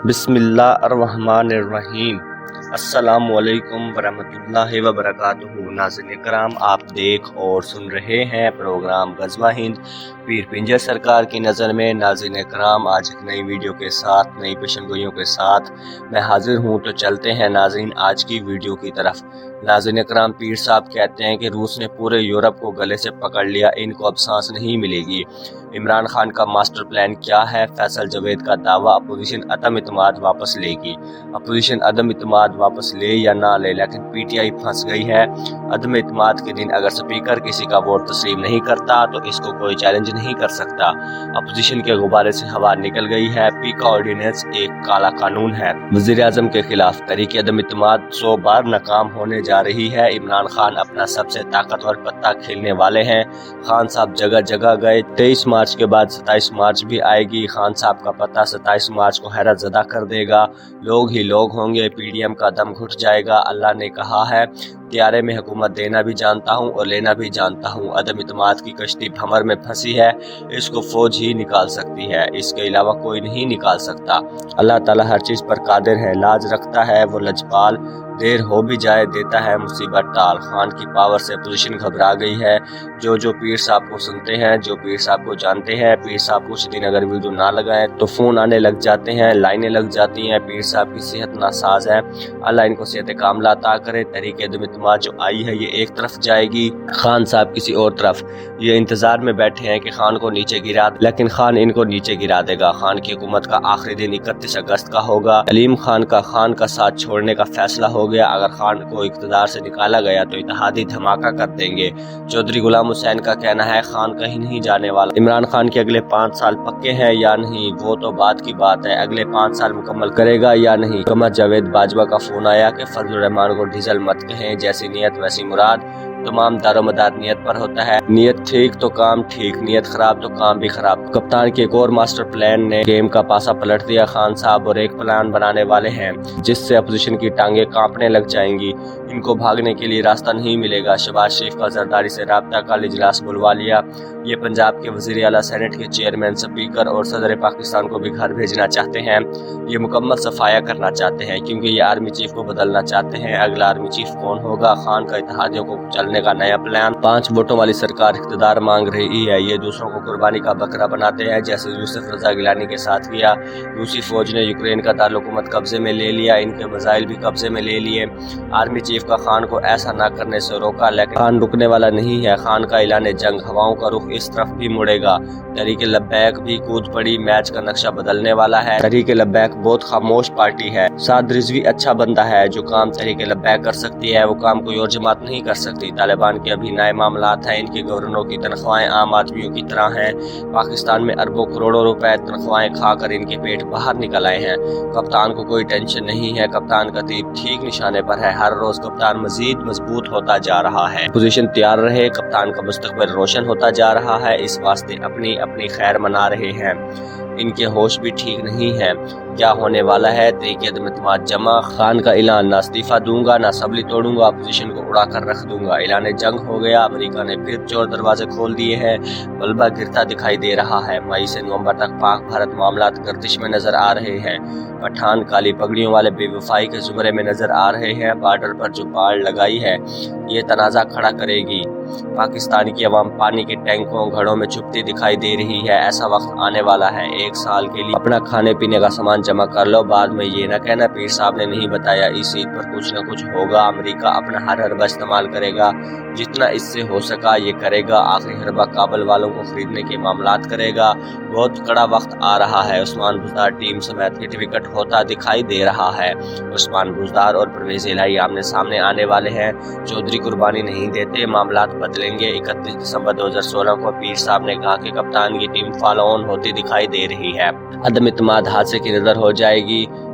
بسم اللہ الرحمن الرحیم۔ السلام علیکم ورحمۃ اللہ وبرکاتہ۔ ناظرین کرام، آپ دیکھ اور سن رہے ہیں پروگرام غزوہ ہند پیر پنجر سرکار کی نظر میں۔ ناظرین کرام، آج ایک نئی ویڈیو کے ساتھ، نئی پیشن گوئیوں کے ساتھ میں حاضر ہوں، تو چلتے ہیں ناظرین آج کی ویڈیو کی طرف۔ ناظرین کرام، پیر صاحب کہتے ہیں کہ روس نے پورے یورپ کو گلے سے پکڑ لیا، ان کو اب سانس نہیں ملے گی۔ عمران خان کا ماسٹر پلان کیا ہے؟ فیصل جاوید کا دعویٰ اپوزیشن عدم اعتماد واپس لے گی۔ اپوزیشن عدم اعتماد واپس لے یا نہ لے، لیکن پی ٹی آئی پھنس گئی ہے۔ عدم اعتماد کے دن اگر سپیکر کسی کا ووٹ تسلیم نہیں کرتا تو اس کو کوئی چیلنج نہیں کر سکتا۔ اپوزیشن کے غبارے سے ہوا نکل گئی ہے۔ پی کا آرڈیننس ایک کالا قانون ہے۔ وزیر اعظم کے خلاف تحریک عدم اعتماد 100 بار ناکام ہونے جا رہی ہے۔ عمران خان اپنا سب سے طاقتور پتہ کھیلنے والے ہیں۔ خان صاحب جگہ جگہ گئے۔ 23 مارچ کے بعد 27 مارچ بھی آئے گی۔ خان صاحب کا پتہ 27 مارچ کو حیرت زدہ کر دے گا۔ لوگ ہی لوگ ہوں گے، پی ڈی ایم کا دم گھٹ جائے گا۔ اللہ نے کہا ہے، طیارے میں حکومت دینا بھی جانتا ہوں اور لینا بھی جانتا ہوں۔ عدم اعتماد کی کشتی بھمر میں پھنسی ہے، اس کو فوج ہی نکال سکتی ہے، اس کے علاوہ کوئی نہیں نکال سکتا۔ اللہ تعالیٰ ہر چیز پر قادر ہے، لاج رکھتا ہے وہ لجپال، دیر ہو بھی جائے دیتا ہے مصیبت ٹال۔ خان کی پاور سے اپوزیشن گھبرا گئی ہے۔ جو پیر صاحب کو سنتے ہیں، جو پیر صاحب کو جانتے ہیں، پیر صاحب کچھ دن اگر ویڈیو نہ لگائیں تو فون آنے لگ جاتے ہیں، لائنیں لگ جاتی ہیں۔ پیر صاحب کی صحت ناساز ہے، اللہ ان کو صحت کاملہ عطا کرے۔ تحریک عدم اعتماد جو آئی ہے یہ ایک طرف جائے گی، خان صاحب کسی اور طرف۔ یہ انتظار میں بیٹھے ہیں کہ خان کو نیچے گرا دے، لیکن خان ان کو نیچے گرا دے گا۔ خان کی حکومت کا آخری دن 31 اگست کا ہوگا۔ علیم خان کا ساتھ چھوڑنے کا فیصلہ ہو گیا۔ اگر خان کو اقتدار سے نکالا گیا تو اتحادی دھماکہ کر دیں گے۔ چودھری غلام حسین کا کہنا ہے خان کہیں نہیں جانے والا۔ عمران خان کے اگلے 5 سال پکے ہیں یا نہیں، وہ تو بات کی بات ہے، اگلے 5 سال مکمل کرے گا یا نہیں۔ قمر جاوید باجوہ کا فون آیا کہ فضل الرحمان کو ڈیزل مت کہیں، جیسی نیت ویسی مراد۔ تمام دار و مدار نیت پر ہوتا ہے، نیت ٹھیک تو کام ٹھیک، نیت خراب تو کام بھی خراب۔ کپتان کے ایک اور ماسٹر پلان نے گیم کا پاسا پلٹ دیا۔ خان صاحب اور ایک پلان بنانے والے ہیں جس سے اپوزیشن کی ٹانگیں کانپنے لگ جائیں گی، ان کو بھاگنے کے لیے راستہ نہیں ملے گا۔ شہباز شریف کا زرداری سے رابطہ کل اجلاس بلوا لیا۔ یہ پنجاب کے وزیر اعلیٰ، سینٹ کے چیئرمین، سپیکر اور صدر پاکستان کو بھی گھر بھیجنا چاہتے ہیں۔ یہ مکمل صفایا کرنا چاہتے ہیں کیونکہ یہ آرمی چیف کو بدلنا چاہتے ہیں۔ اگلا آرمی چیف کون ہوگا؟ خان کا اتحادیوں کو چلنے کا نیا پلان۔ 5 ووٹوں والی سرکار اقتدار مانگ رہی ہے، یہ دوسروں کو قربانی کا بکرا بناتے ہیں، جیسے یوسف رضا گیلانی کے ساتھ کیا۔ روسی فوج نے یوکرین کا دارالحکومت قبضے میں لے لیا، ان کے میزائل بھی قبضے میں لے لیے۔ آرمی چیف کا خان کو ایسا نہ کرنے سے روکا، لیکن خان رکنے والا نہیں ہے۔ خان کا اعلان جنگ، ہواؤں کا رخ اس طرف بھی مڑے گا۔ تحریک لبیک بھی کود پڑی، میچ کا نقشہ بدلنے والا ہے۔ تحریک لبیک بہت خاموش پارٹی ہے۔ سعد رضوی اچھا بندہ ہے، جو کام تحریک لبیک کر سکتی ہے وہ کام کوئی اور جماعت نہیں کر سکتی۔ طالبان کے ابھی نئے معاملات ہیں، ان کے گورنروں کی تنخواہیں عام آدمیوں کی طرح ہیں۔ پاکستان میں اربوں کروڑوں روپے تنخواہیں کھا کر ان کے پیٹ باہر نکل آئے ہیں۔ کپتان کو کوئی ٹینشن نہیں ہے، کپتان کا تیر ٹھیک نشانے پر ہے۔ ہر روز کپتان مزید مضبوط ہوتا جا رہا ہے۔ پوزیشن تیار رہے، کپتان کا مستقبل روشن ہوتا جا رہا ہے، اس واسطے اپنی خیر منا رہے ہیں۔ ان کے ہوش بھی ٹھیک نہیں ہیں۔ کیا ہونے والا ہے؟ تحریک عدم اعتماد جمع، خان کا اعلان، نہ استعفیٰ دوں گا نہ اسمبلی توڑوں گا، اپوزیشن کو اڑا کر رکھ دوں گا۔ اعلان جنگ ہو گیا، امریکہ نے پھر چور دروازے کھول دیے ہیں، ملبہ گرتا دکھائی دے رہا ہے۔ مئی سے نومبر تک پاک بھارت معاملات گردش میں نظر آ رہے ہیں۔ پٹھان کالی پگڑیوں والے بے وفائی کے زمرے میں نظر آ رہے ہیں۔ بارڈر پر جو باڑ لگائی ہے یہ تنازع کھڑا کرے گی۔ پاکستان کی عوام پانی کے ٹینکوں گھڑوں میں چھپتی دکھائی دے رہی ہے۔ ایسا وقت آنے والا ہے، 1 سال کے لیے اپنا کھانے پینے کا سامان جمع کر لو، بعد میں یہ نہ کہنا پیر صاحب نے نہیں بتایا۔ اس عید پر کچھ نہ کچھ ہوگا، امریکہ اپنا ہر حربہ استعمال کرے گا، جتنا اس سے ہو سکا یہ کرے گا۔ آخری حربہ کابل والوں کو خریدنے کے معاملات کرے گا۔ بہت کڑا وقت آ رہا ہے۔ عثمان بزدار ٹیم سمیت ہٹ وکٹ ہوتا دکھائی دے رہا ہے۔ عثمان بزدار اور پرویز الہی آمنے سامنے آنے والے ہیں۔ چودھری قربانی نہیں دیتے، معاملات بدلیں گے۔ 31 دسمبر 2016 کو پیر صاحب نے کہا کہ کپتان کی ٹیم فالو آن ہوتی دکھائی دے رہی ہے۔ عدم اعتماد حادثے کی نظر ہو جائے گی۔